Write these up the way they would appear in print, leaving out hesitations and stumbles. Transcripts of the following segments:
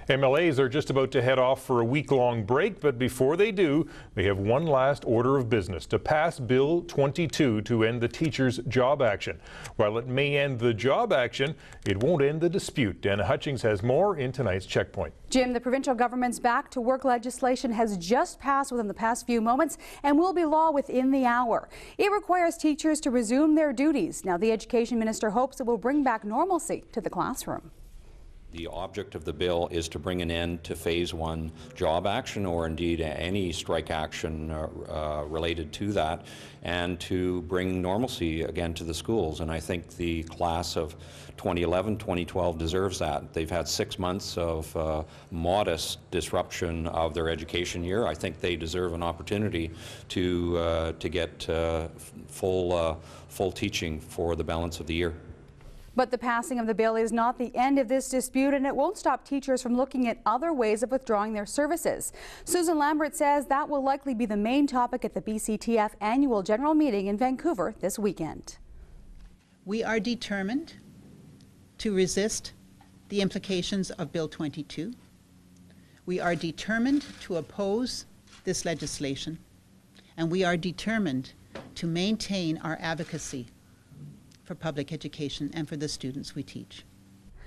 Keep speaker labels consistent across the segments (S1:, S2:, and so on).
S1: MLAs are just about to head off for a week-long break, but before they do, they have one last order of business: to pass Bill 22 to end the teachers' job action. While it may end the job action, it won't end the dispute. Dana Hutchings has more in tonight's Checkpoint.
S2: Jim, the provincial government's back-to-work legislation has just passed within the past few moments and will be law within the hour. It requires teachers to resume their duties. Now, the Education Minister hopes it will bring back normalcy to the classroom.
S3: The object of the bill is to bring an end to Phase 1 job action, or indeed any strike action related to that, and to bring normalcy again to the schools. And I think the class of 2011-2012 deserves that. They've had 6 months of modest disruption of their education year. I think they deserve an opportunity to get full teaching for the balance of the year.
S2: But the passing of the bill is not the end of this dispute, and it won't stop teachers from looking at other ways of withdrawing their services. Susan Lambert says that will likely be the main topic at the BCTF annual general meeting in Vancouver this weekend.
S4: We are determined to resist the implications of Bill 22. We are determined to oppose this legislation, and we are determined to maintain our advocacy for public education and for the students we teach.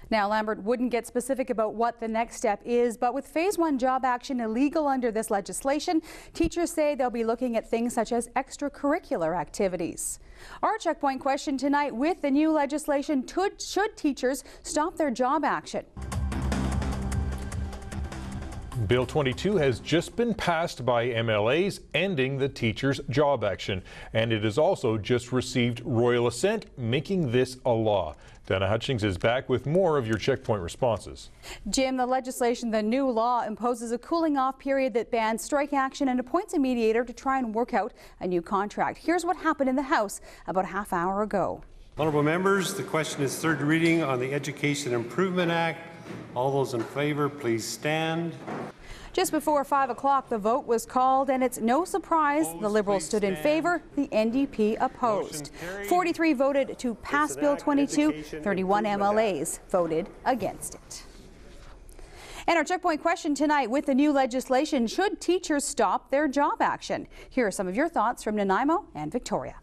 S2: Now, Lambert wouldn't get specific about what the next step is, but with Phase 1 job action illegal under this legislation, teachers say they'll be looking at things such as extracurricular activities. Our Checkpoint question tonight: with the new legislation, should teachers stop their job action?
S1: Bill 22 has just been passed by MLAs, ending the teachers' job action, and it has also just received royal assent, making this a law. Dana Hutchings is back with more of your Checkpoint responses.
S2: Jim, the legislation, the new law, imposes a cooling-off period that bans strike action and appoints a mediator to try and work out a new contract. Here's what happened in the House about a half hour ago.
S5: Honourable members, the question is third reading on the Education Improvement Act. All those in favour, please stand.
S2: Just before 5 o'clock, the vote was called, and it's no surprise the Liberals stood in favour, the NDP opposed. 43 voted to pass Bill 22, 31 MLAs voted against it. And our Checkpoint question tonight: with the new legislation, should teachers stop their job action? Here are some of your thoughts from Nanaimo and Victoria.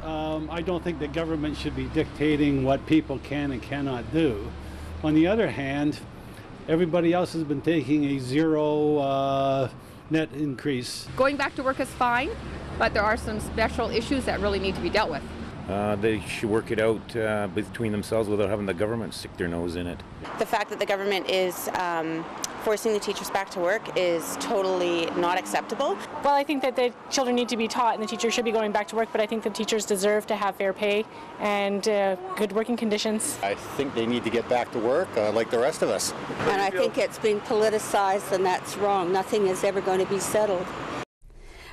S6: I don't think the government should be dictating what people can and cannot do. On the other hand, everybody else has been taking a zero net increase.
S7: Going back to work is fine, but there are some special issues that really need to be dealt with.
S8: They should work it out between themselves without having the government stick their nose in it.
S9: The fact that the government is forcing the teachers back to work is totally not acceptable.
S10: Well, I think that the children need to be taught and the teachers should be going back to work, but I think the teachers deserve to have fair pay and good working conditions.
S11: I think they need to get back to work like the rest of us.
S12: And I think it's being politicized, and that's wrong. Nothing is ever going to be settled.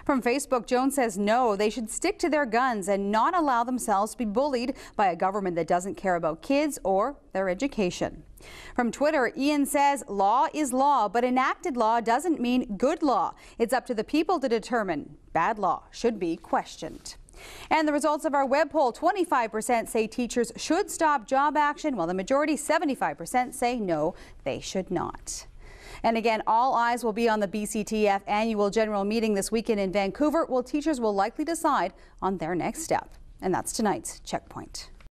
S2: From Facebook, Joan says no, they should stick to their guns and not allow themselves to be bullied by a government that doesn't care about kids or their education. From Twitter, Ian says law is law, but enacted law doesn't mean good law. It's up to the people to determine. Bad law should be questioned. And the results of our web poll: 25% say teachers should stop job action, while the majority, 75%, say no, they should not. And again, all eyes will be on the BCTF annual general meeting this weekend in Vancouver, where teachers will likely decide on their next step. And that's tonight's Checkpoint.